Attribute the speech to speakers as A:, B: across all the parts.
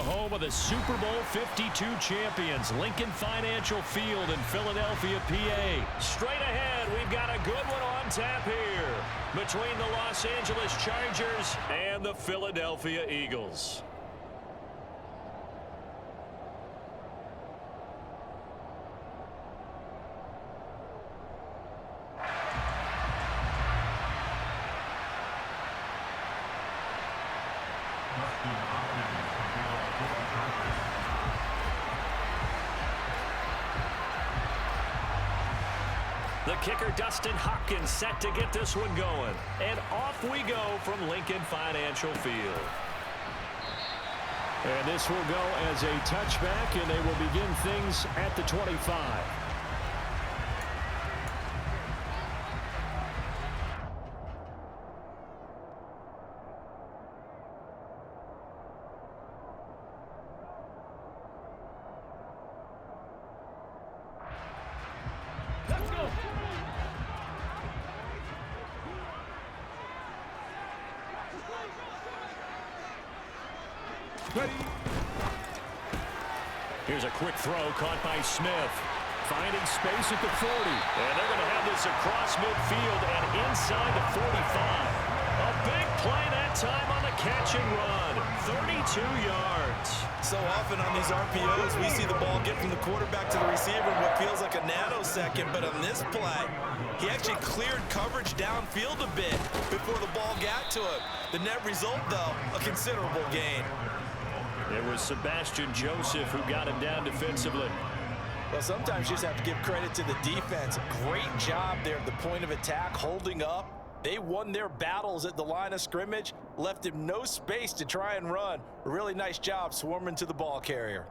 A: home of the Super Bowl 52 champions, Lincoln Financial Field in Philadelphia, PA. Straight ahead, we've got a good one on tap here between the Los Angeles Chargers and the Philadelphia Eagles. The kicker, Dustin Hopkins, set to get this one going. And off we go from Lincoln Financial Field. And this will go as a touchback, and they will begin things at the 25. Here's a quick throw caught by Smith. Finding space at the 40. And they're going to have this across midfield and inside the 45. A big play that time on the catch and run. 32 yards.
B: So often on these RPOs, we see the ball get from the quarterback to the receiver in what feels like a nanosecond. But on this play, he actually cleared coverage downfield a bit before the ball got to him. The net result, though, a considerable gain.
A: It was Sebastian Joseph who got him down defensively.
B: Well, sometimes you just have to give credit to the defense. Great job there at the point of attack, holding up. They won their battles at the line of scrimmage, left him no space to try and run. A really nice job swarming to the ball carrier.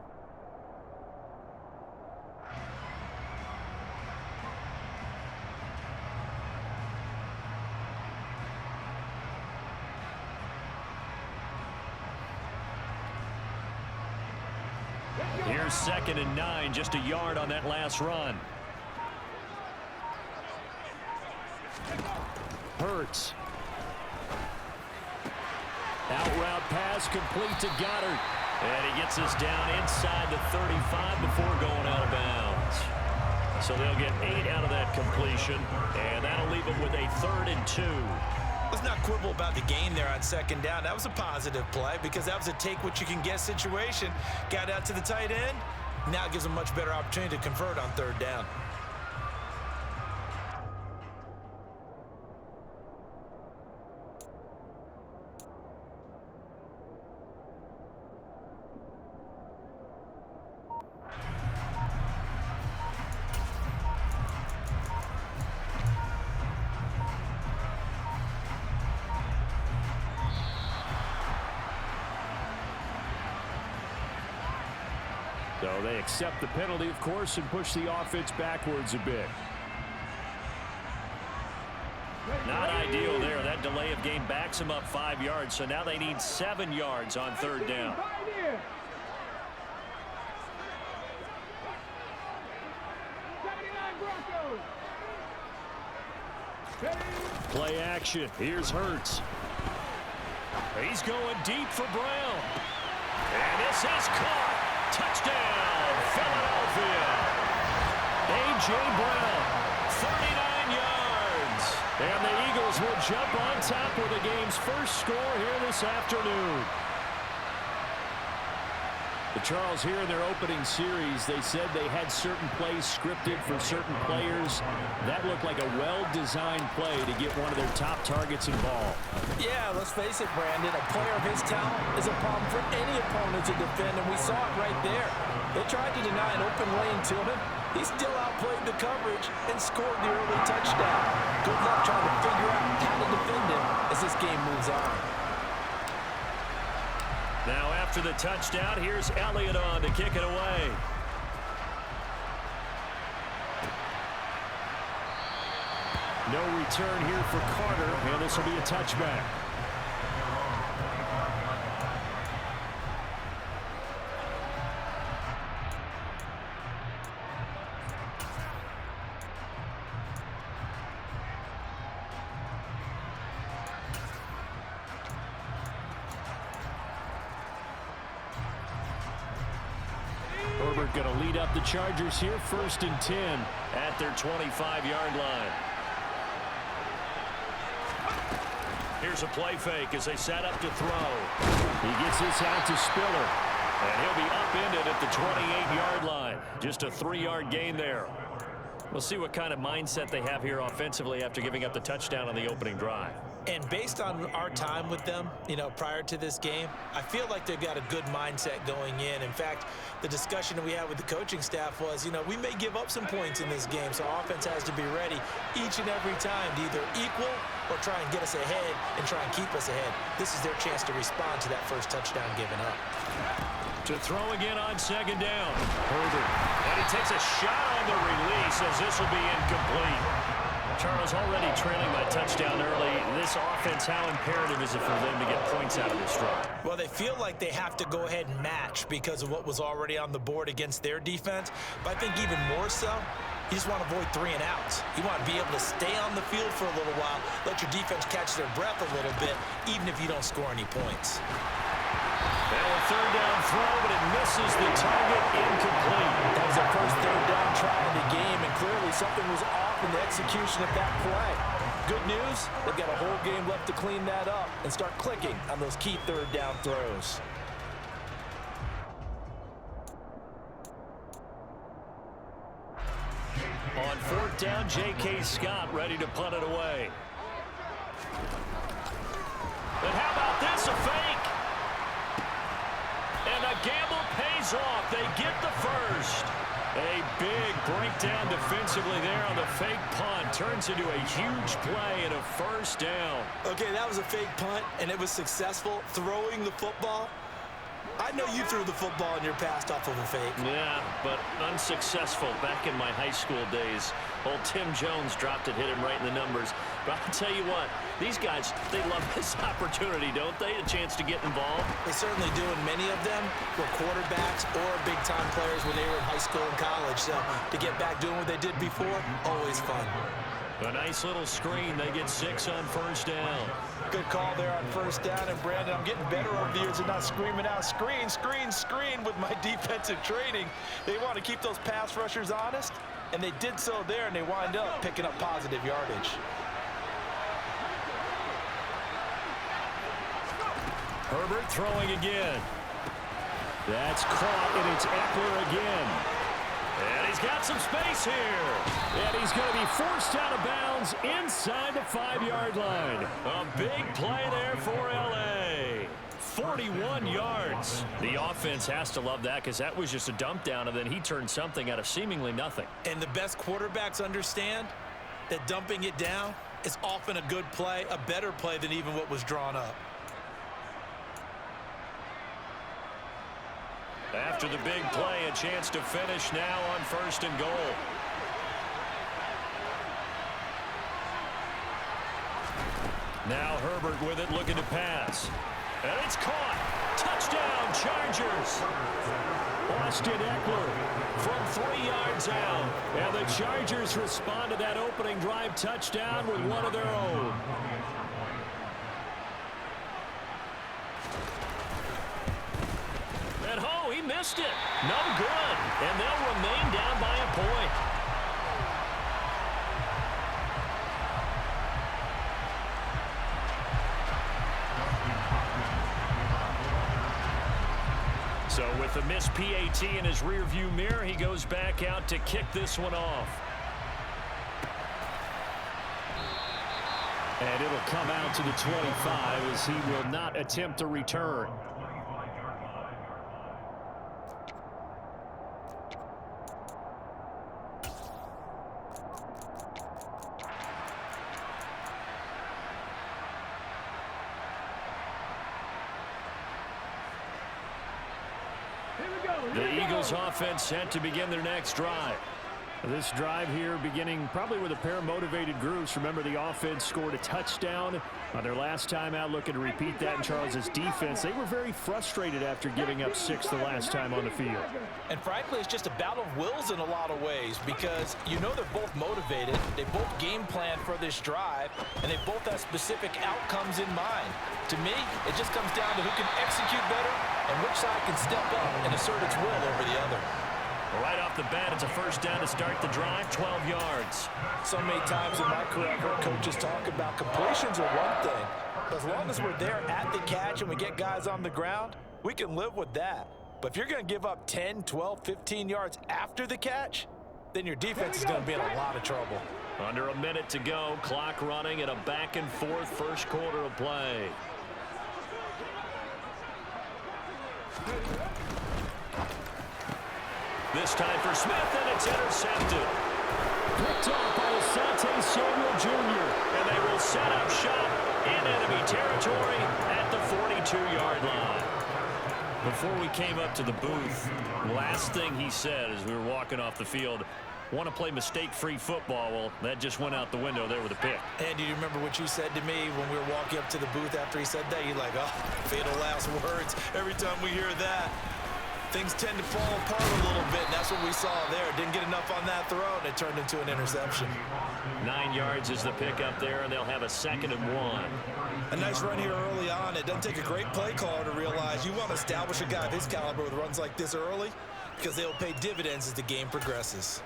A: Here's 2nd and 9, just a yard on that last run. Hurts. Out route pass complete to Goddard. And he gets us down inside the 35 before going out of bounds. So they'll get 8 out of that completion, and that'll leave them with a 3rd and 2.
B: Let's not quibble about the gain there on 2nd down. That was a positive play because that was a take-what-you-can-get situation. Got out to the tight end. Now it gives them a much better opportunity to convert on 3rd down.
A: So they accept the penalty, of course, and push the offense backwards a bit. Not ideal there. That delay of game backs them up 5 yards, so now they need 7 yards on 3rd down. Play action. Here's Hurts. He's going deep for Brown. And this is caught. Touchdown, Philadelphia. A.J. Brown, 39 yards. And the Eagles will jump on top with the game's first score here this afternoon. The Charles here in their opening series, they said they had certain plays scripted for certain players. That looked like a well-designed play to get one of their top targets involved.
B: Yeah, let's face it, Brandon. A player of his talent is a problem for any opponent to defend, and we saw it right there. They tried to deny an open lane to him. He still outplayed the coverage and scored the early touchdown. Good luck trying to figure out how to defend him as this game moves on.
A: Now after the touchdown, here's Elliott on to kick it away. No return here for Carter, and this will be a touchback. Herbert going to lead up the Chargers here, 1st and 10 at their 25-yard line. Here's a play fake as they set up to throw. He gets this out to Spiller, and he'll be upended at the 28-yard line. Just a 3-yard gain there. We'll see what kind of mindset they have here offensively after giving up the touchdown on the opening drive.
B: And based on our time with them, prior to this game, I feel like they've got a good mindset going in. In fact, the discussion that we had with the coaching staff was, we may give up some points in this game, so our offense has to be ready each and every time to either equal or try and get us ahead and try and keep us ahead. This is their chance to respond to that first touchdown given up.
A: To throw again on 2nd down. Herbert. And he takes a shot on the release as this will be incomplete. Charles, already trailing by touchdown early. This offense, how imperative is it for them to get points out of this drive?
B: Well, they feel like they have to go ahead and match because of what was already on the board against their defense. But I think even more so, you just want to avoid 3 and outs. You want to be able to stay on the field for a little while, let your defense catch their breath a little bit, even if you don't score any points.
A: Now a 3rd down throw, but it misses the target, incomplete.
B: That was their first 3rd down try in the game, and clearly something was off in the execution of that play. Good news, they've got a whole game left to clean that up and start clicking on those key 3rd down throws.
A: On 4th down, J.K. Scott ready to punt it away. And how about this, a fake? And a gamble pays off. They get the first. A big breakdown defensively there on the fake punt. Turns into a huge play and a 1st down.
B: Okay, that was a fake punt, and it was successful. Throwing the football. I know you threw the football in your past off of a fake.
A: Yeah, but unsuccessful back in my high school days. Old Tim Jones dropped it, hit him right in the numbers. But I'll tell you what, these guys, they love this opportunity, don't they? A chance to get involved.
B: They certainly do, and many of them were quarterbacks or big-time players when they were in high school and college. So to get back doing what they did before, always fun.
A: A nice little screen. They get 6 on 1st down.
B: Good call there on 1st down. And, Brandon, I'm getting better over the years and not screaming out, screen, screen, screen with my defensive training. They want to keep those pass rushers honest, and they did so there, and they wind up picking up positive yardage.
A: Herbert throwing again. That's caught, and it's Eckler again. And he's got some space here. And he's going to be forced out of bounds inside the 5-yard line. A big play there for L.A. 41 yards. The offense has to love that because that was just a dump down, and then he turned something out of seemingly nothing.
B: And the best quarterbacks understand that dumping it down is often a good play, a better play than even what was drawn up.
A: After the big play, a chance to finish now on 1st and goal. Now Herbert with it, looking to pass. And it's caught. Touchdown, Chargers. Austin Eckler from 3 yards out. And the Chargers respond to that opening drive touchdown with one of their own. He missed it. No good. And they'll remain down by a point. So with the missed PAT in his rearview mirror, he goes back out to kick this one off. And it'll come out to the 25 as he will not attempt a return. The Eagles offense set to begin their next drive. This drive here beginning probably with a pair of motivated groups. Remember, the offense scored a touchdown on their last time out, looking to repeat that in Charles's defense. They were very frustrated after giving up 6 the last time on the field.
B: And frankly, it's just a battle of wills in a lot of ways because you know they're both motivated. They both game plan for this drive, and they both have specific outcomes in mind. To me, it just comes down to who can execute better and which side can step up and assert its will over the other.
A: Right off the bat, it's a first down to start the drive, 12 yards.
B: So many times in my career, I've heard coaches talk about completions are one thing. But as long as we're there at the catch and we get guys on the ground, we can live with that. But if you're going to give up 10, 12, 15 yards after the catch, then your defense is going to be in a lot of trouble.
A: Under a minute to go, clock running in a back-and-forth first quarter of play. This time for Smith, and it's intercepted. Picked off by Asante Samuel Jr., and they will set up shop in enemy territory at the 42-yard line. Before we came up to the booth, last thing he said as we were walking off the field, want to play mistake-free football. Well, that just went out the window there with a pick.
B: And do you remember what you said to me when we were walking up to the booth after he said that? You're like, oh, fatal last words. Every time we hear that, things tend to fall apart a little bit, and that's what we saw there. Didn't get enough on that throw, and it turned into an interception.
A: 9 yards is the pick up there, and they'll have a 2nd and 1.
B: A nice run here early on. It doesn't take a great play caller to realize you want to establish a guy of his caliber with runs like this early because they'll pay dividends as the game progresses.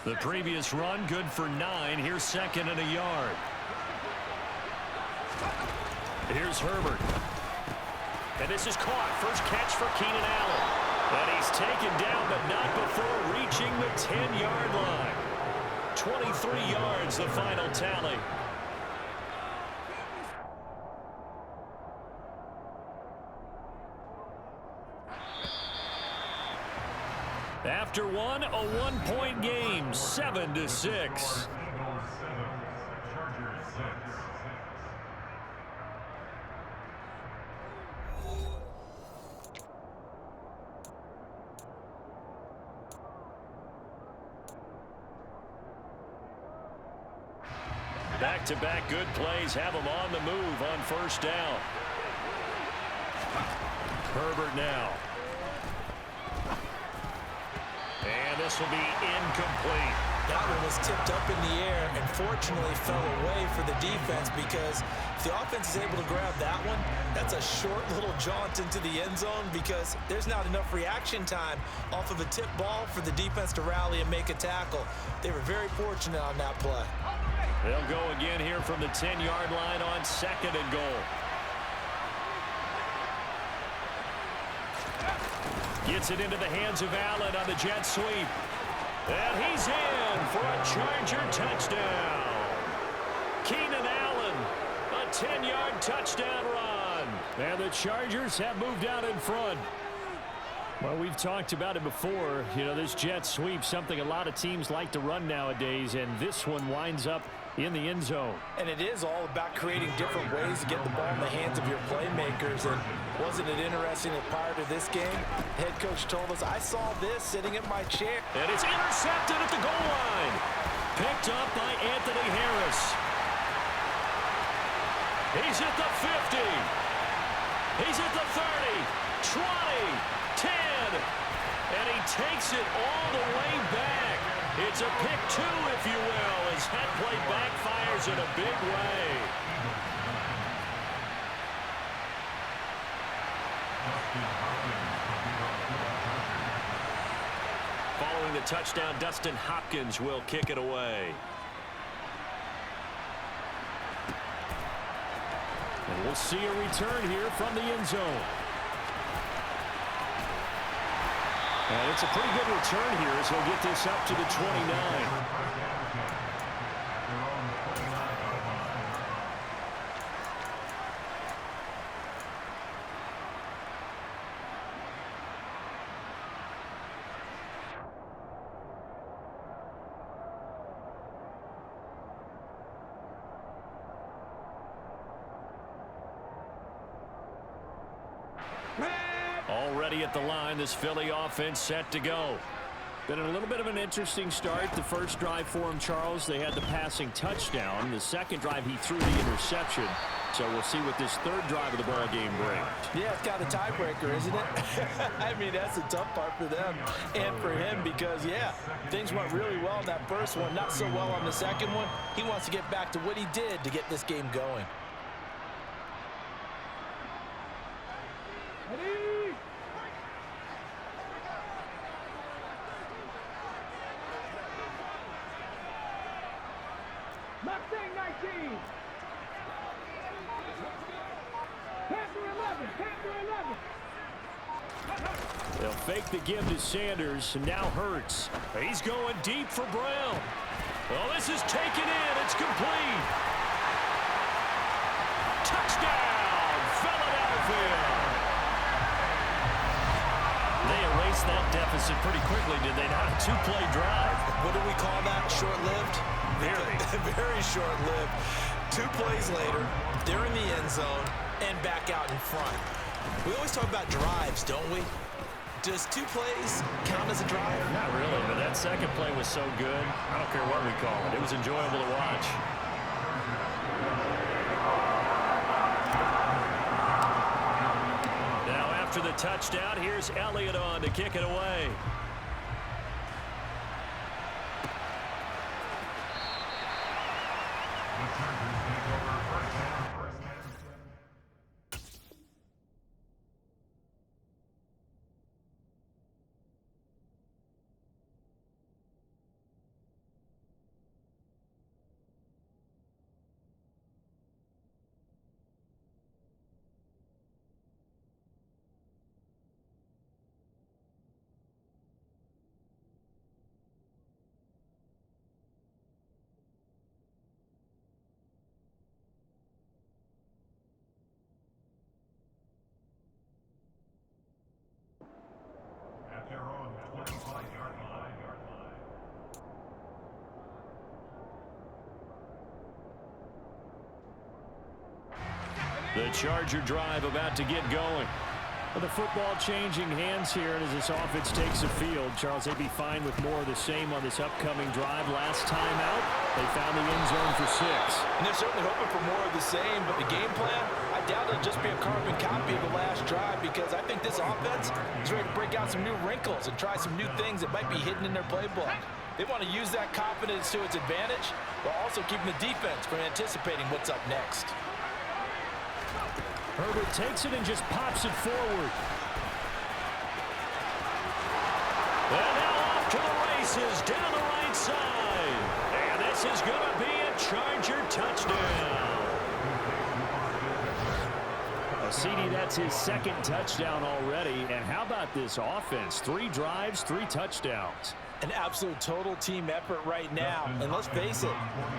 A: The previous run, good for 9. Here's 2nd and a yard. Here's Herbert. And this is caught. First catch for Keenan Allen. And he's taken down, but not before reaching the 10-yard line. 23 yards, the final tally. After one, a one-point game, 7-6. Back-to-back good plays have them on the move on first down. Herbert now. And this will be incomplete.
B: That one was tipped up in the air and fortunately fell away for the defense because if the offense is able to grab that one, that's a short little jaunt into the end zone because there's not enough reaction time off of a tip ball for the defense to rally and make a tackle. They were very fortunate on that play.
A: They'll go again here from the 10-yard line on 2nd and goal. Gets it into the hands of Allen on the jet sweep. And he's in for a Charger touchdown. Keenan Allen, a 10-yard touchdown run. And the Chargers have moved out in front. Well, we've talked about it before. You know, this jet sweep, something a lot of teams like to run nowadays, and this one winds up in the end zone.
B: And it is all about creating different ways to get the ball in the hands of your playmakers. And wasn't it interesting that prior to this game, head coach told us, I saw this sitting in my chair.
A: And it's intercepted at the goal line. Picked up by Anthony Harris. He's at the 50. He's at the 30, 20, 10. And he takes it all the way back. It's a pick 2, if you will, as that play backfires in a big way. Following the touchdown, Dustin Hopkins will kick it away. And we'll see a return here from the end zone. And it's a pretty good return here as he'll get this up to the 29. Already at the line, this Philly offense set to go. Been a little bit of an interesting start. The first drive for him, Charles, they had the passing touchdown. The second drive, he threw the interception. So we'll see what this third drive of the ball game brings.
B: Yeah, it's got a tiebreaker, isn't it? I mean, that's the tough part for them and for him because, yeah, things went really well in that first one, not so well on the second one. He wants to get back to what he did to get this game going.
A: They'll fake the give to Sanders, and now Hurts. He's going deep for Brown. Well, this is taken in. It's complete. Touchdown, Philadelphia. They erased that deficit pretty quickly, did they not? A two-play drive.
B: What do we call that? Short-lived?
A: Very.
B: Very short-lived. 2 plays later, they're in the end zone and back out in front. We always talk about drives, don't we? Does 2 plays count as a drive?
A: Not really, but that second play was so good. I don't care what we call it. It was enjoyable to watch. Now after the touchdown, here's Elliott on to kick it away. The Charger drive about to get going. Well, the football changing hands here as this offense takes the field. Charles, they'd be fine with more of the same on this upcoming drive. Last time out, they found the end zone for 6.
B: And they're certainly hoping for more of the same, but the game plan, I doubt it'll just be a carbon copy of the last drive, because I think this offense is ready to break out some new wrinkles and try some new things that might be hidden in their playbook. They want to use that confidence to its advantage, while also keeping the defense from anticipating what's up next.
A: Herbert takes it and just pops it forward. And now off to the races down the right side. And this is going to be a Charger touchdown. CD, that's his 2nd touchdown already. And how about this offense? 3 drives, 3 touchdowns.
B: An absolute total team effort right now. And let's face it,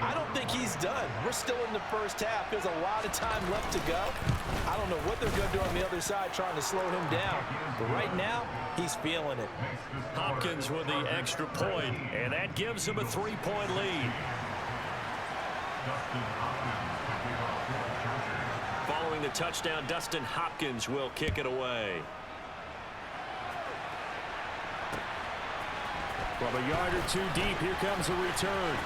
B: I don't think he's done. We're still in the first half. There's a lot of time left to go. I don't know what they're going to do on the other side trying to slow him down. But right now, he's feeling it.
A: Hopkins with the extra point, and that gives him a 3-point lead. Following the touchdown, Dustin Hopkins will kick it away. From a yard or 2 deep, here comes a return.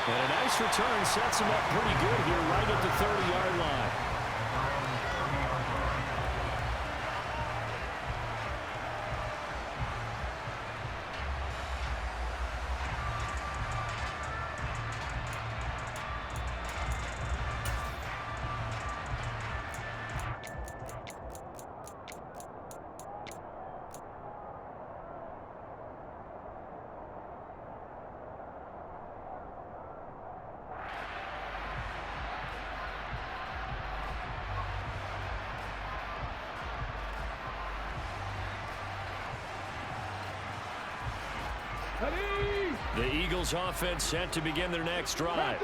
A: And a nice return sets him up pretty good here right at the 30-yard line. The Eagles offense set to begin their next drive.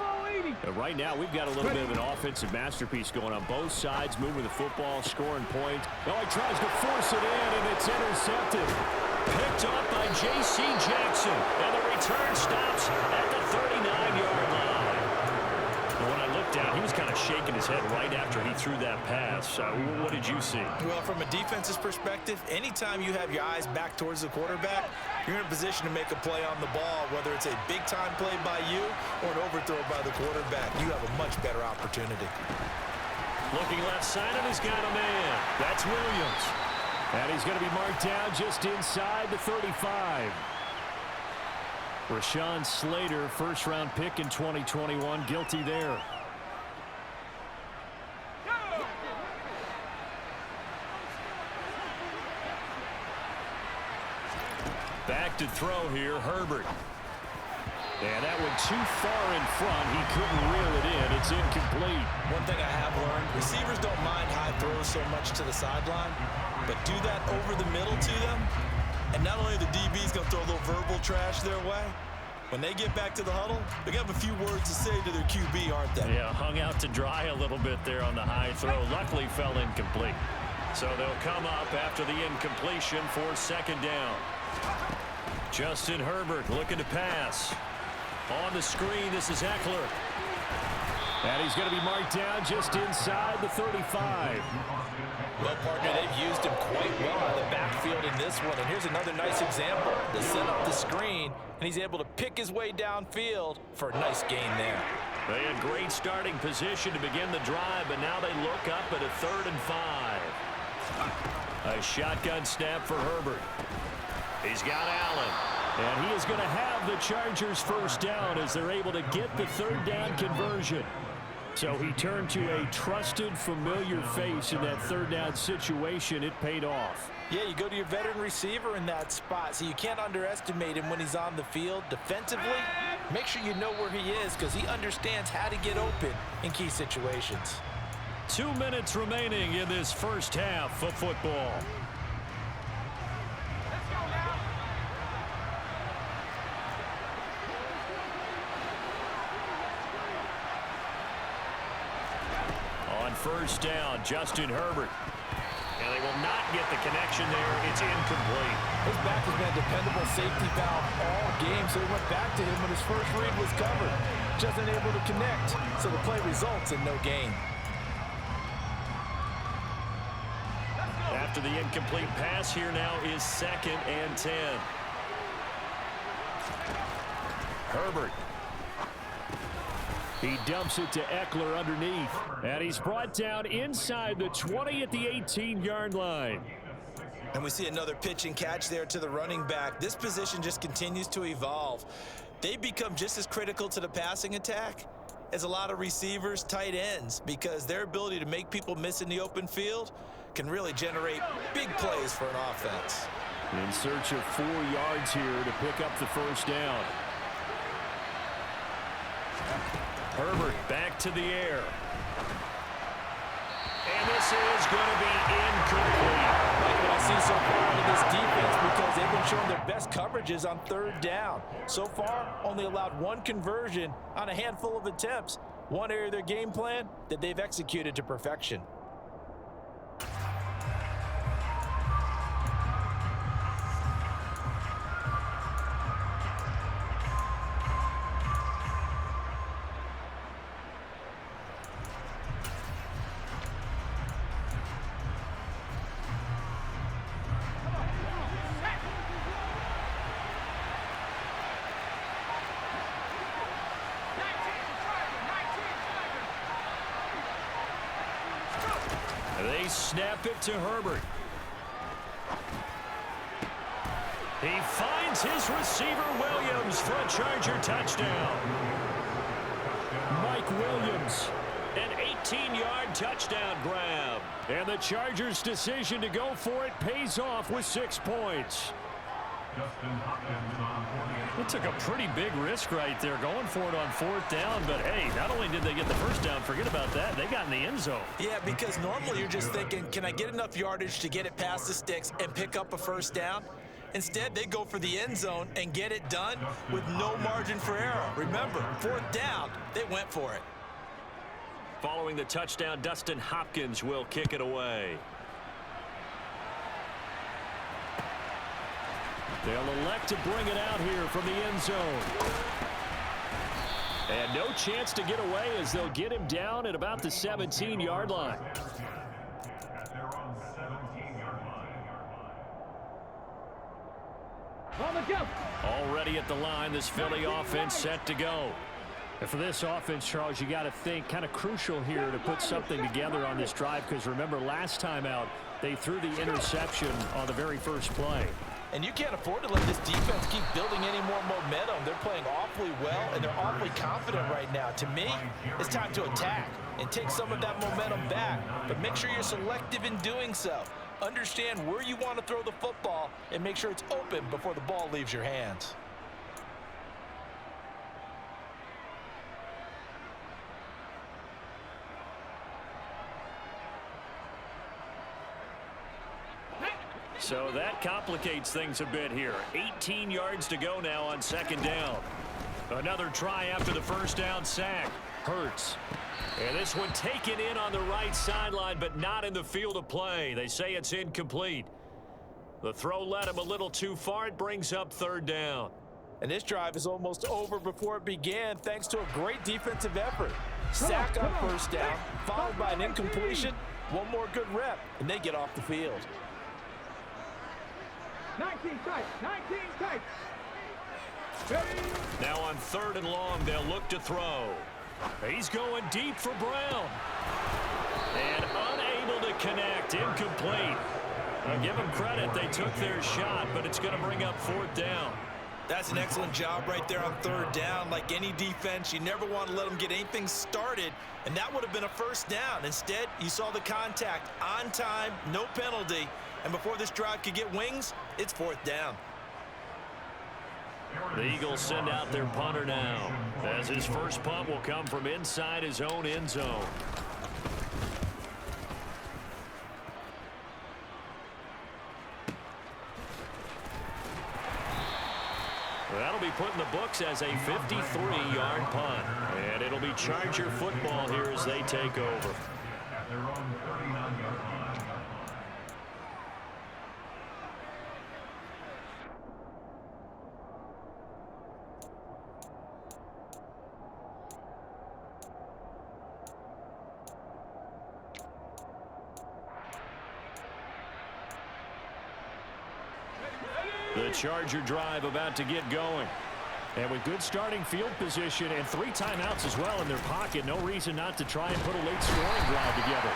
A: Right now, we've got a little bit of an offensive masterpiece going on both sides, moving the football, scoring points. Oh, he tries to force it in, and it's intercepted. Picked up by J.C. Jackson, and the return stops at the 39-yard line. And when I looked down, he was kind of shaking his head right after he threw that pass. What did you see?
B: Well, from a defense's perspective, anytime you have your eyes back towards the quarterback, you're in a position to make a play on the ball, whether it's a big-time play by you or an overthrow by the quarterback. You have a much better opportunity.
A: Looking left side, and he's got a man. That's Williams. And he's going to be marked down just inside the 35. Rashawn Slater, first-round pick in 2021, guilty there. Back to throw here, Herbert. And that one too far in front. He couldn't reel it in. It's incomplete.
B: One thing I have learned, receivers don't mind high throws so much to the sideline, but do that over the middle to them, and not only the DB's going to throw a little verbal trash their way, when they get back to the huddle, they have a few words to say to their QB, aren't they?
A: Yeah, hung out to dry a little bit there on the high throw. Luckily fell incomplete. So they'll come up after the incompletion for second down. Justin Herbert looking to pass. On the screen, this is Eckler. And he's going to be marked down just inside the 35.
B: Well, partner, they've used him quite well out of the backfield in this one. And here's another nice example. They set up the screen, and he's able to pick his way downfield for a nice gain there.
A: They had great starting position to begin the drive, but now they look up at a 3rd and 5. A shotgun snap for Herbert. He's got Allen. And he is going to have the Chargers first down as they're able to get the 3rd down conversion. So he turned to a trusted, familiar face in that 3rd down situation. It paid off.
B: Yeah, you go to your veteran receiver in that spot, so you can't underestimate him when he's on the field. Defensively, make sure you know where he is because he understands how to get open in key situations.
A: 2 minutes remaining in this first half of football. On first down, Justin Herbert. And they will not get the connection there. It's incomplete.
B: His back has been a dependable safety valve all game, so he went back to him when his first read was covered. Just unable to connect, so the play results in no gain.
A: After the incomplete pass, here now is 2nd and 10. Herbert. He dumps it to Eckler underneath. And he's brought down inside the 20 at the 18-yard line.
B: And we see another pitch and catch there to the running back. This position just continues to evolve. They become just as critical to the passing attack as a lot of receivers, tight ends, because their ability to make people miss in the open field can really generate big plays for an offense.
A: In search of 4 yards here to pick up the first down. Herbert back to the air. And this is going to be incomplete.
B: Like what I see so far out of this defense because they've been showing their best coverages on 3rd down. So far, only allowed 1 conversion on a handful of attempts. One area of their game plan that they've executed to perfection.
A: They snap it to Herbert. He finds his receiver Williams for a Charger touchdown. Mike Williams, an 18-yard touchdown grab. And the Chargers' decision to go for it pays off with 6 points. It took a pretty big risk right there going for it on 4th down, but hey, not only did they get the first down, forget about that, they got in the end zone.
B: Yeah, because normally you're just thinking, can I get enough yardage to get it past the sticks and pick up a first down? Instead, they go for the end zone and get it done with no margin for error. Remember, 4th down, they went for it.
A: Following the touchdown, Dustin Hopkins will kick it away. They'll elect to bring it out here from the end zone. And no chance to get away as they'll get him down at about the 17-yard line. Already at the line, this Philly offense set to go. And for this offense, Charles, you got to think kind of crucial here to put something together on this drive because remember last time out, they threw the interception on the very first play.
B: And you can't afford to let this defense keep building any more momentum. They're playing awfully well, and they're awfully confident right now. To me, it's time to attack and take some of that momentum back. But make sure you're selective in doing so. Understand where you want to throw the football and make sure it's open before the ball leaves your hands.
A: So that complicates things a bit here. 18 yards to go now on second down. Another try after the first down sack. Hurts. And this one taken in on the right sideline, but not in the field of play. They say it's incomplete. The throw led him a little too far. It brings up third down.
B: And this drive is almost over before it began, thanks to a great defensive effort. Sack on first down, followed by an incompletion. One more good rep, and they get off the field.
C: 19 tight, 19 tight.
A: Now on third and long, they'll look to throw. He's going deep for Brown. And unable to connect, incomplete. I'll give them credit, they took their shot, but it's going to bring up fourth down.
D: That's an excellent job right there on third down. Like any defense, you never want to let them get anything started, and that would have been a first down. Instead, you saw the contact on time, no penalty, and before this drive could get wings, it's fourth down.
A: The Eagles send out their punter now, as his first punt will come from inside his own end zone. That'll be put in the books as a 53-yard punt. And it'll be Charger football here as they take over. The Charger drive about to get going. And with good starting field position and 3 timeouts as well in their pocket, no reason not to try and put a late scoring drive together.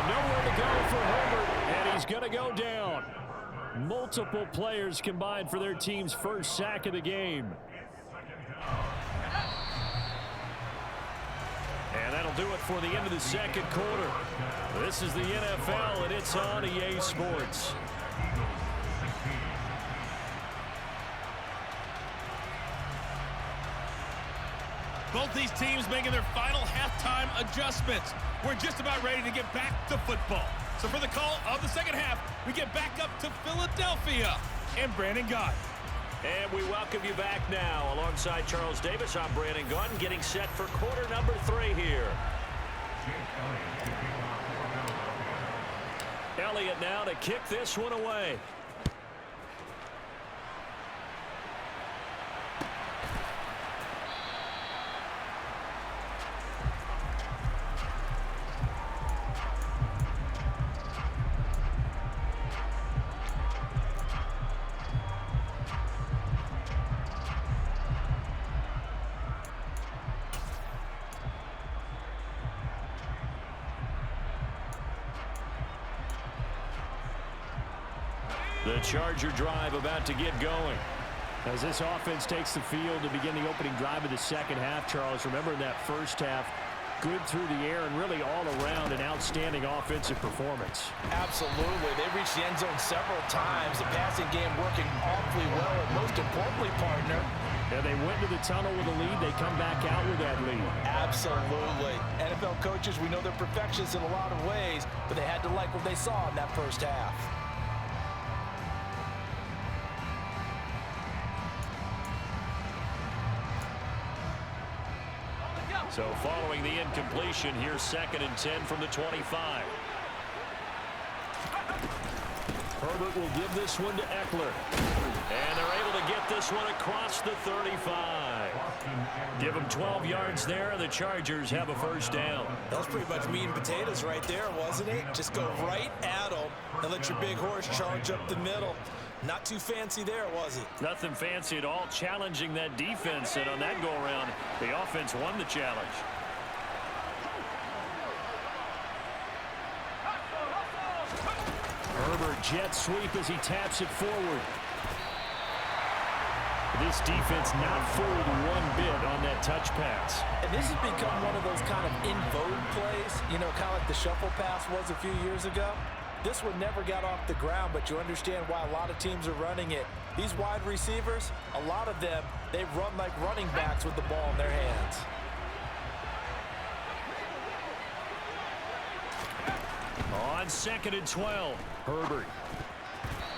A: Nowhere to go for Herbert, and he's going to go down. Multiple players combined for their team's first sack of the game. And that'll do it for the end of the second quarter. This is the NFL, and it's on EA Sports.
E: Both these teams making their final halftime adjustments. We're just about ready to get back to football. So for the call of the second half, we get back up to Philadelphia and Brandon Gott.
A: And we welcome you back now. Alongside Charles Davis, I'm Brandon Gott, getting set for quarter number 3 here. Elliott now to kick this one away. The Charger drive about to get going. As this offense takes the field to begin the opening drive of the second half, Charles, remember in that first half, good through the air and really all around an outstanding offensive performance.
B: Absolutely. They reached the end zone several times. The passing game working awfully well, and most importantly, partner,
A: yeah, they went to the tunnel with a lead. They come back out with that lead.
B: Absolutely. NFL coaches, we know they're perfectionists in a lot of ways, but they had to like what they saw in that first half.
A: So following the incompletion, here's 2nd and 10 from the 25. Herbert will give this one to Eckler. And they're able to get this one across the 35. Give them 12 yards there, and the Chargers have a first down.
D: That was pretty much meat and potatoes right there, wasn't it? Just go right at them and let your big horse charge up the middle. Not too fancy there, was it?
A: Nothing fancy at all, challenging that defense, and on that go-around, the offense won the challenge. Herbert jet sweep as he taps it forward. This defense not fooled one bit on that touch pass.
B: And this has become one of those kind of in vogue plays, you know, kind of like the shuffle pass was a few years ago. This one never got off the ground, but you understand why a lot of teams are running it. These wide receivers, a lot of them, they run like running backs with the ball in their hands.
A: On 2nd and 12, Herbert.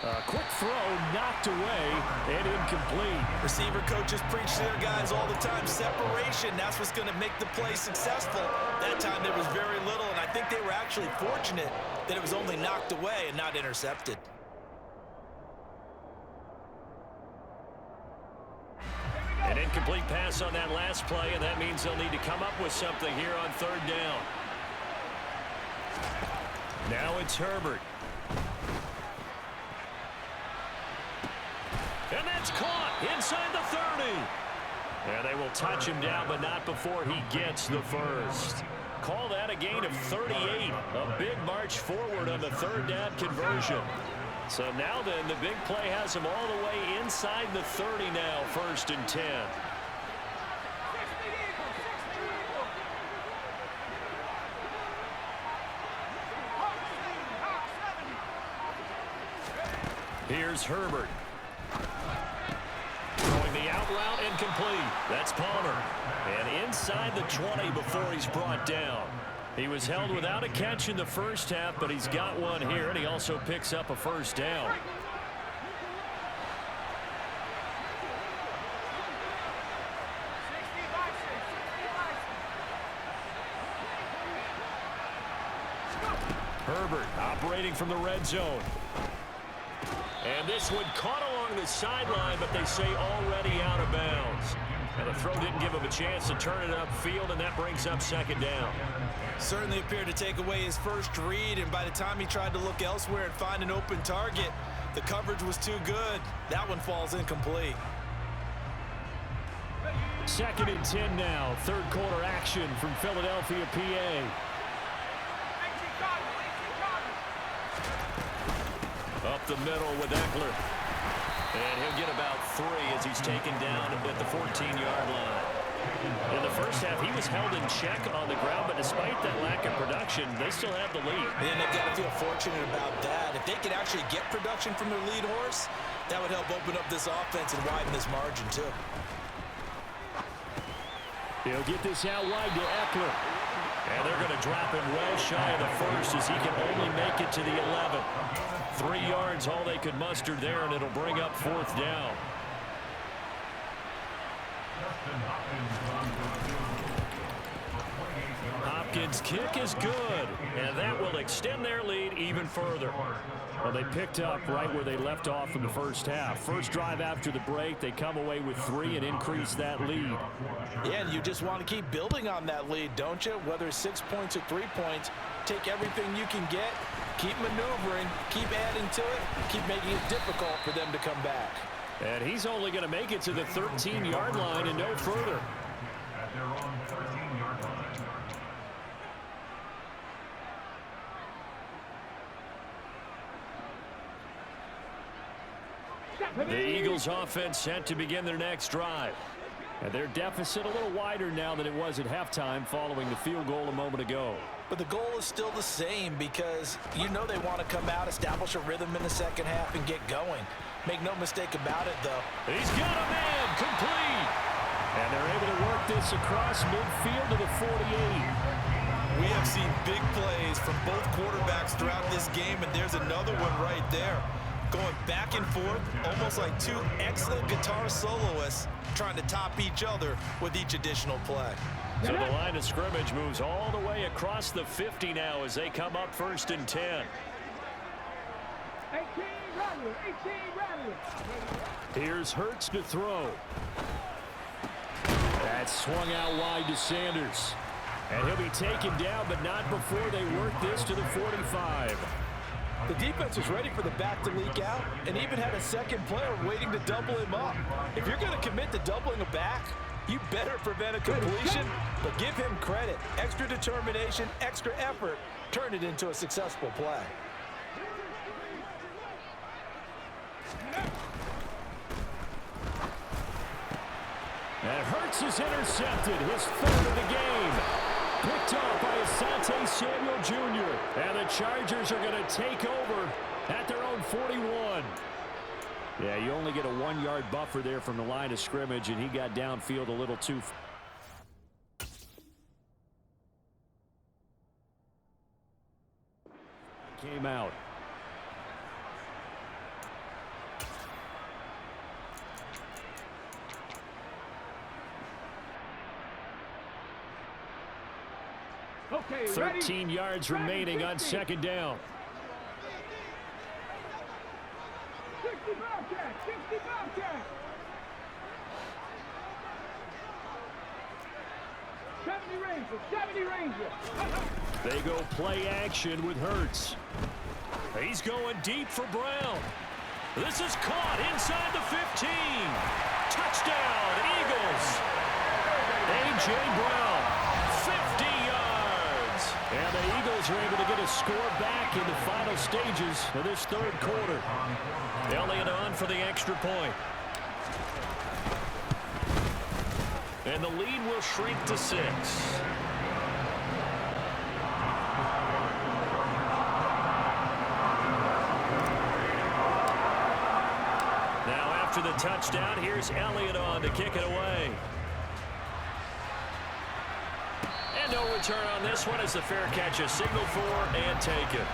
A: A quick throw knocked away and incomplete.
D: Receiver coaches preach to their guys all the time. Separation, that's what's going to make the play successful. That time there was very little, and I think they were actually fortunate that it was only knocked away and not intercepted.
A: An incomplete pass on that last play, and that means they'll need to come up with something here on third down. Now it's Herbert. And that's caught inside the 30. And they will touch him down, but not before he gets the first. Call that a gain of 38. A big march forward on the third down conversion. So now then, the big play has him all the way inside the 30 now, 1st and 10. Here's Herbert. Throwing the out route incomplete. That's Palmer. And inside the 20 before he's brought down. He was held without a catch in the first half, but he's got one here, and he also picks up a first down. Herbert operating from the red zone. And this one caught along the sideline, but they say already out of bounds. And the throw didn't give him a chance to turn it upfield, and that brings up 2nd down.
D: Certainly appeared to take away his first read, and by the time he tried to look elsewhere and find an open target, the coverage was too good. That one falls incomplete.
A: 2nd and 10 now. 3rd quarter action from Philadelphia, PA. Up the middle with Eckler. And he'll get about 3 as he's taken down at the 14-yard line. In the first half, he was held in check on the ground, but despite that lack of production, they still have the lead.
D: And they've got to feel fortunate about that. If they could actually get production from their lead horse, that would help open up this offense and widen this margin, too.
A: He'll get this out wide to Eckler. And they're going to drop him well shy of the first as he can only make it to the 11. 3 yards, all they could muster there, and it'll bring up 4th down. Hopkins' kick is good, and that will extend their lead even further. Well, they picked up right where they left off in the first half. First drive after the break, they come away with 3 and increase that lead.
B: Yeah, and you just want to keep building on that lead, don't you? Whether it's 6 points or 3 points, take everything you can get, keep maneuvering, keep adding to it, keep making it difficult for them to come back.
A: And he's only going to make it to the 13-yard line and no further. The Eagles offense set to begin their next drive. And their deficit a little wider now than it was at halftime following the field goal a moment ago.
B: But the goal is still the same because you know they want to come out, establish a rhythm in the second half, and get going. Make no mistake about it, though.
A: He's got a man complete. And they're able to work this across midfield to the 48.
D: We have seen big plays from both quarterbacks throughout this game, and there's another one right there. Going back and forth, almost like 2 excellent guitar soloists trying to top each other with each additional play.
A: So the line of scrimmage moves all the way across the 50 now as they come up 1st and 10.
C: 18 ready.
A: Here's Hurts to throw. That's swung out wide to Sanders. And he'll be taken down, but not before they work this to the 45.
B: The defense was ready for the back to leak out and even had a second player waiting to double him up. If you're going to commit to doubling a back, you better prevent a completion, but give him credit. Extra determination, extra effort, turn it into a successful play.
A: And Hurts is intercepted, his 3rd of the game. Picked off by Asante Samuel Jr. And the Chargers are going to take over at their own 41. Yeah, you only get a 1-yard buffer there from the line of scrimmage, and he got downfield a little too far. Came out. 13 yards remaining on second down.
C: 60 Bobcat, 60 Bobcat. 70 Rangers, 70 Rangers.
A: They go play action with Hurts. He's going deep for Brown. This is caught inside the 15. Touchdown, Eagles. A.J. Brown, 50 yards. And the Eagles are able to get a score back in the final stages of this third quarter. Elliott on for the extra point. And the lead will shrink to 6. After the touchdown, here's Elliott on to kick it away. And no return on this one as the fair catch is signaled for and taken.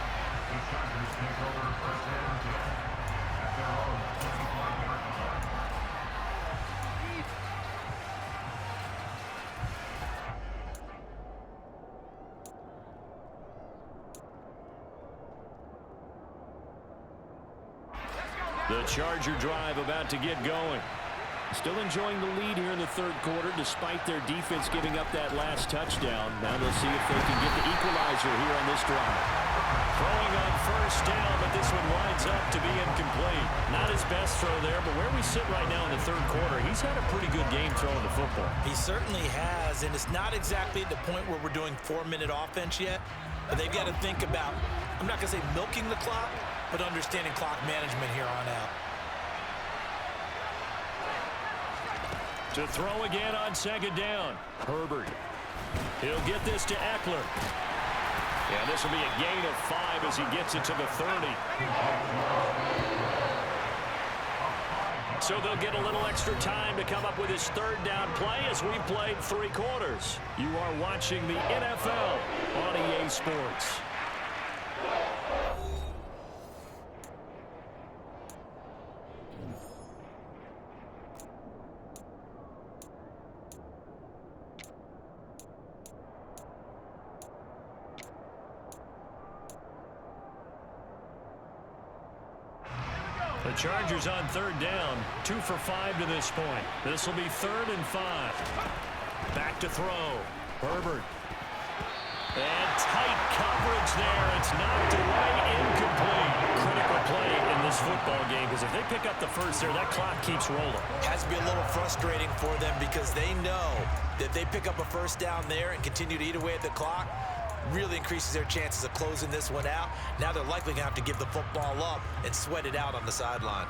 A: The Charger drive about to get going. Still enjoying the lead here in the third quarter despite their defense giving up that last touchdown. Now they'll see if they can get the equalizer here on this drive. Throwing on first down, but this one winds up to be incomplete. Not his best throw there, but where we sit right now in the third quarter, he's had a pretty good game throwing the football.
D: He certainly has, and it's not exactly at the point where we're doing 4-minute offense yet, but they've got to think about, I'm not going to say milking the clock, but understanding clock management here on out.
A: To throw again on second down. Herbert. He'll get this to Eckler. Yeah, this will be a gain of 5 as he gets it to the 30. So they'll get a little extra time to come up with his third down play as we've played 3 quarters. You are watching the NFL on EA Sports. The Chargers on third down, 2 for 5 to this point. This will be 3rd and 5. Back to throw. Herbert. And tight coverage there. It's knocked away, incomplete. Critical play in this football game because if they pick up the first there, that clock keeps rolling.
D: Has to be a little frustrating for them because they know that they pick up a first down there and continue to eat away at the clock. Really increases their chances of closing this one out. Now they're likely going to have to give the football up and sweat it out on the sideline.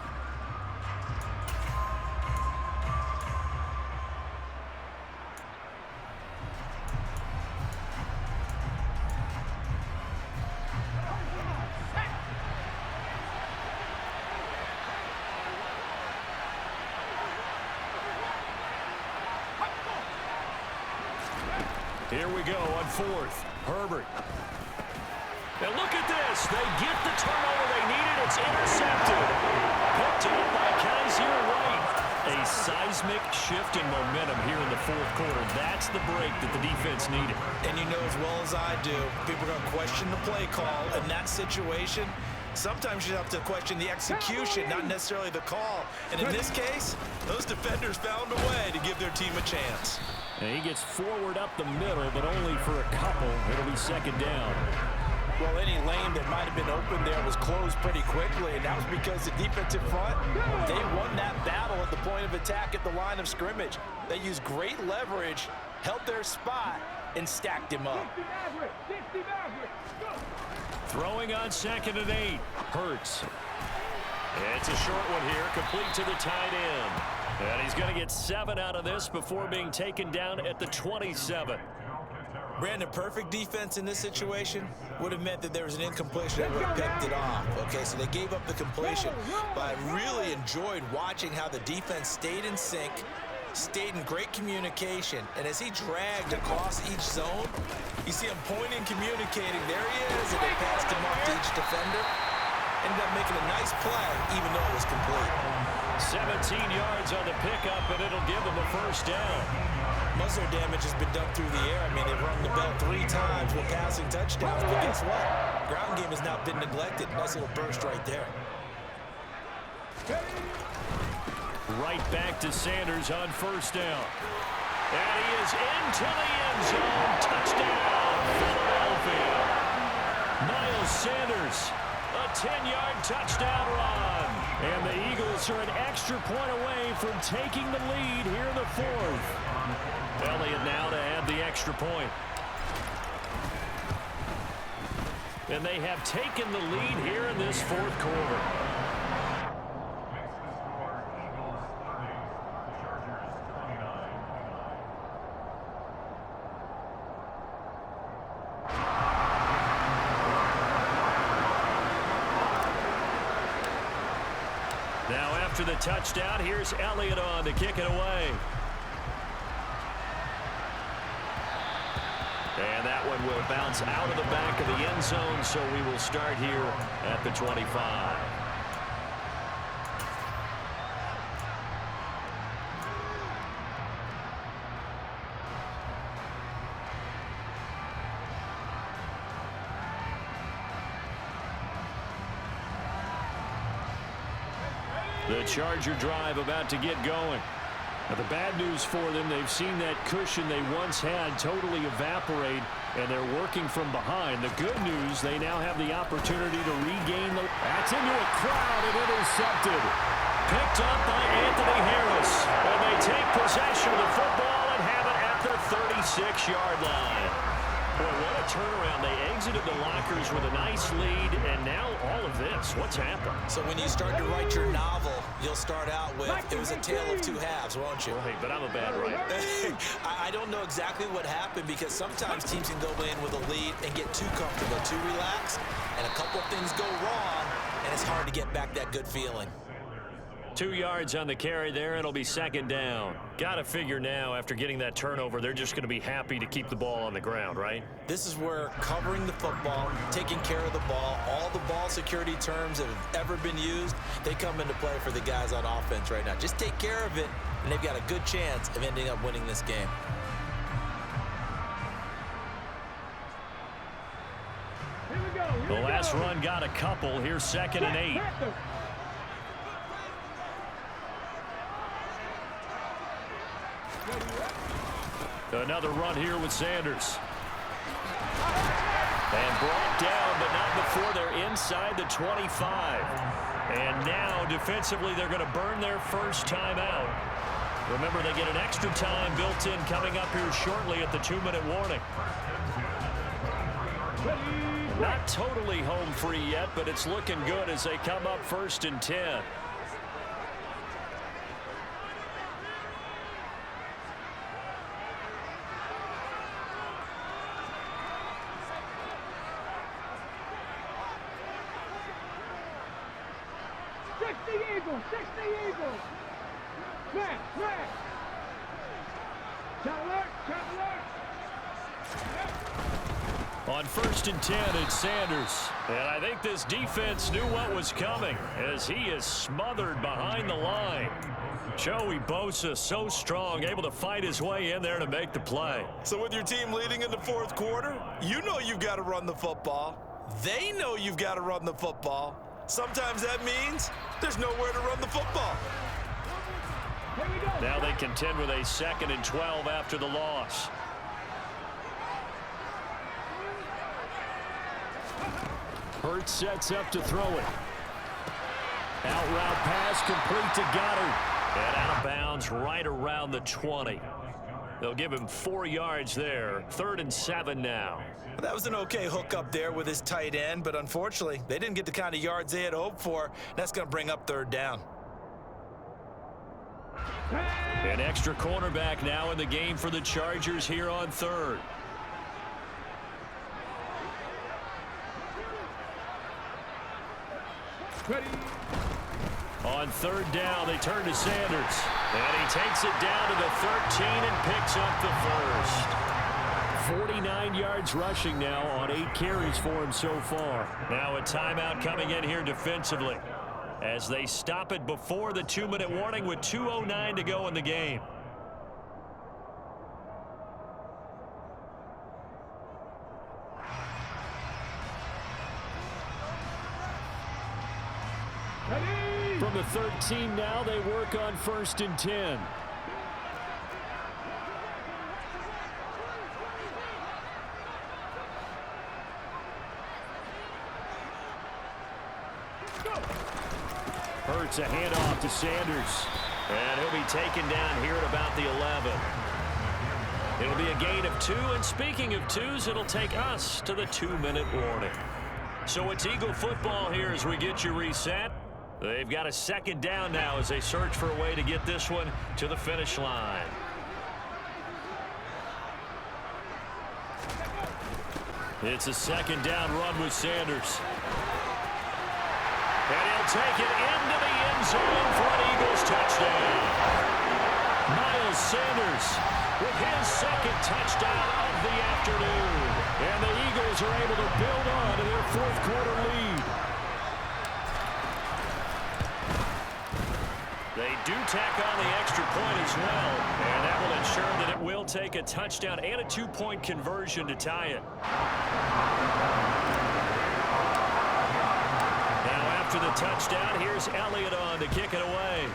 A: Here we go on 4th. Herbert. And look at this. They get the turnover they needed. It's intercepted. Picked up by Kaiser White. A seismic shift in momentum here in the fourth quarter. That's the break that the defense needed.
D: And you know as well as I do, people are going to question the play call in that situation. Sometimes you have to question the execution, not necessarily the call. And in this case, those defenders found a way to give their team a chance.
A: And he gets forward up the middle, but only for a couple. It'll be second down.
B: Well, any lane that might have been open there was closed pretty quickly, and that was because the defensive front, they won that battle at the point of attack at the line of scrimmage. They used great leverage, held their spot, and stacked him up.
A: Throwing on 2nd and 8. Hurts. It's a short one here, complete to the tight end. And he's going to get 7 out of this before being taken down at the 27.
D: Brandon, perfect defense in this situation would have meant that there was an incompletion that would have picked it off. Okay, so they gave up the completion. But I really enjoyed watching how the defense stayed in sync, stayed in great communication. And as he dragged across each zone, you see him pointing, communicating. There he is, and they passed him off to each defender. Ended up making a nice play, even though it was complete.
A: 17 yards on the pickup, and it'll give them a first down.
D: Most of their damage has been done through the air. I mean, they've rung the bell 3 times with passing touchdowns, but guess what? Ground game has now been neglected. Nice little burst right there.
A: Right back to Sanders on first down. And he is into the end zone. Touchdown, Philadelphia. Miles Sanders, a 10-yard touchdown run. And the Eagles are an extra point away from taking the lead here in the 4th. Elliott now to add the extra point. And they have taken the lead here in this 4th quarter. Now after the touchdown, here's Elliott on to kick it away. And that one will bounce out of the back of the end zone, so we will start here at the 25. The Charger drive about to get going. Now, the bad news for them, they've seen that cushion they once had totally evaporate, and they're working from behind. The good news, they now have the opportunity to regain the... That's into a crowd and intercepted. Picked up by Anthony Harris. And they take possession of the football and have it at their 36-yard line. Boy, what a turnaround. They exited the lockers with a nice lead, and now all of this. What's happened?
D: So when you start to write your novel, you'll start out with, it was a tale of 2 halves, won't you?
A: Right, but I'm a bad writer.
D: I don't know exactly what happened, because sometimes teams can go in with a lead and get too comfortable, too relaxed, and a couple of things go wrong, and it's hard to get back that good feeling.
A: 2 yards on the carry there. It'll be 2nd down. Got to figure now, after getting that turnover, they're just going to be happy to keep the ball on the ground, right?
D: This is where covering the football, taking care of the ball, all the ball security terms that have ever been used, they come into play for the guys on offense right now. Just take care of it, and they've got a good chance of ending up winning this game.
C: Here we go.
A: The last run got a couple. Here's 2nd and 8. Another run here with Sanders. And brought down, but not before they're inside the 25. And now, defensively, they're going to burn their first time out. Remember, they get an extra time built in coming up here shortly at the 2-minute warning. Not totally home free yet, but it's looking good as they come up 1st and 10. On 1st and 10, it's Sanders. And I think this defense knew what was coming as he is smothered behind the line. Joey Bosa, so strong, able to fight his way in there to make the play.
D: So with your team leading in the 4th quarter, you know you've got to run the football. They know you've got to run the football. Sometimes that means there's nowhere to run the football.
A: Now they contend with a 2nd and 12 after the loss. Hurts sets up to throw it. Out route pass complete to Goddard. And out of bounds right around the 20. They'll give him 4 yards there. 3rd and 7 now.
D: That was an okay hook up there with his tight end, but unfortunately, they didn't get the kind of yards they had hoped for. That's going to bring up 3rd down.
A: An extra cornerback now in the game for the Chargers here on 3rd.
C: Ready.
A: On 3rd down, they turn to Sanders. And he takes it down to the 13 and picks up the first. 49 yards rushing now on 8 carries for him so far. Now a timeout coming in here defensively as they stop it before the 2-minute warning with 2:09 to go in the game. From the 13 now, they work on 1st and 10. Hurts a handoff to Sanders. And he'll be taken down here at about the 11. It'll be a gain of 2, and speaking of 2s, it'll take us to the 2-minute warning. So it's Eagle football here as we get you reset. They've got a 2nd down now as they search for a way to get this one to the finish line. It's a 2nd down run with Sanders. And he'll take it into the end zone for an Eagles touchdown. Miles Sanders with his 2nd touchdown of the afternoon. And the Eagles are able to build on to their 4th quarter lead. They do tack on the extra point as well. And that will ensure that it will take a touchdown and a 2-point conversion to tie it. After the touchdown, here's Elliott on to kick it away.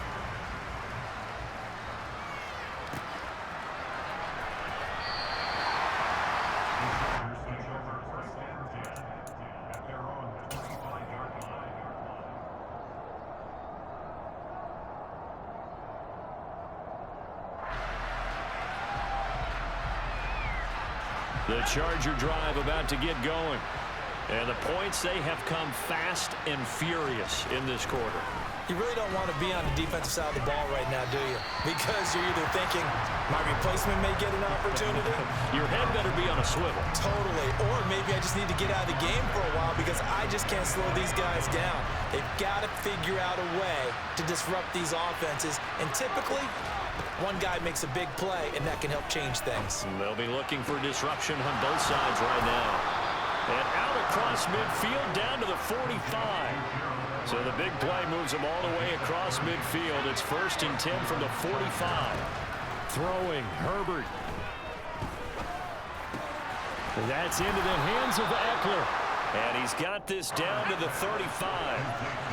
A: The Charger drive about to get going. And the points, they have come fast and furious in this quarter.
B: You really don't want to be on the defensive side of the ball right now, do you? Because you're either thinking, my replacement may get an opportunity.
A: Your head better be on a swivel.
B: Totally. Or maybe I just need to get out of the game for a while because I just can't slow these guys down. They've got to figure out a way to disrupt these offenses. And typically, one guy makes a big play, and that can help change things.
A: And they'll be looking for disruption on both sides right now. And out across midfield down to the 45. So the big play moves them all the way across midfield. It's 1st and 10 from the 45. Throwing Herbert. That's into the hands of Eckler. And he's got this down to the 35.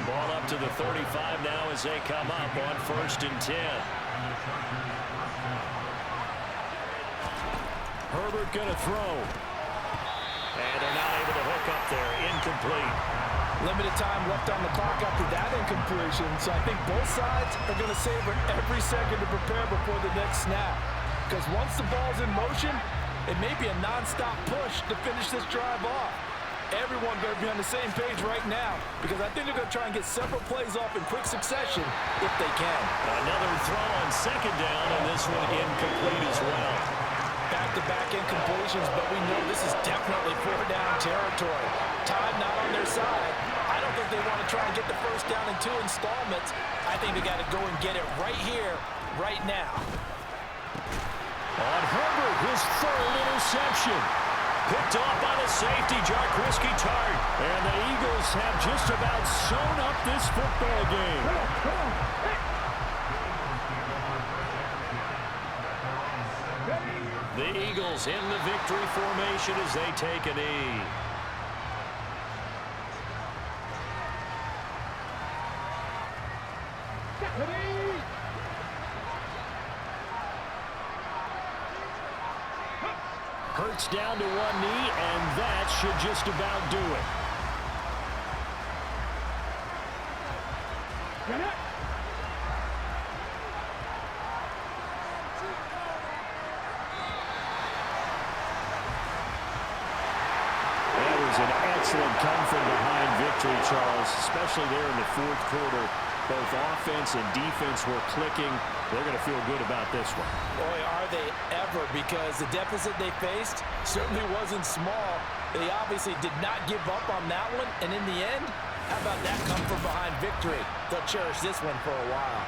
A: Ball up to the 35 now as they come up on 1st and 10. Herbert going to throw. And they're not able to hook up there. Incomplete.
B: Limited time left on the clock after that incompletion. So I think both sides are going to savor every second to prepare before the next snap. Because once the ball's in motion, it may be a nonstop push to finish this drive off. Everyone better be on the same page right now because I think they're going to try and get several plays off in quick succession if they can.
A: Another throw on 2nd down, and this one incomplete as well.
B: Back-to-back incompletions, but we know this is definitely 4-down territory. Time not on their side. I don't think they want to try and get the 1st down in 2 installments. I think they got to go and get it right here, right now.
A: On Herbert, his 3rd interception. Picked off by the safety, Jarquiski Tart. And the Eagles have just about sewn up this football game. The Eagles in the victory formation as they take a knee. Hurts down to one knee, and that should just about do it. That was an excellent come-from-behind victory, Charles, especially there in the 4th quarter. Both offense and defense were clicking. They're going to feel good about this one.
B: Boy, are they ever, because the deficit they faced certainly wasn't small. They obviously did not give up on that one, and in the end, how about that come-from-behind victory? They'll cherish this one for a while.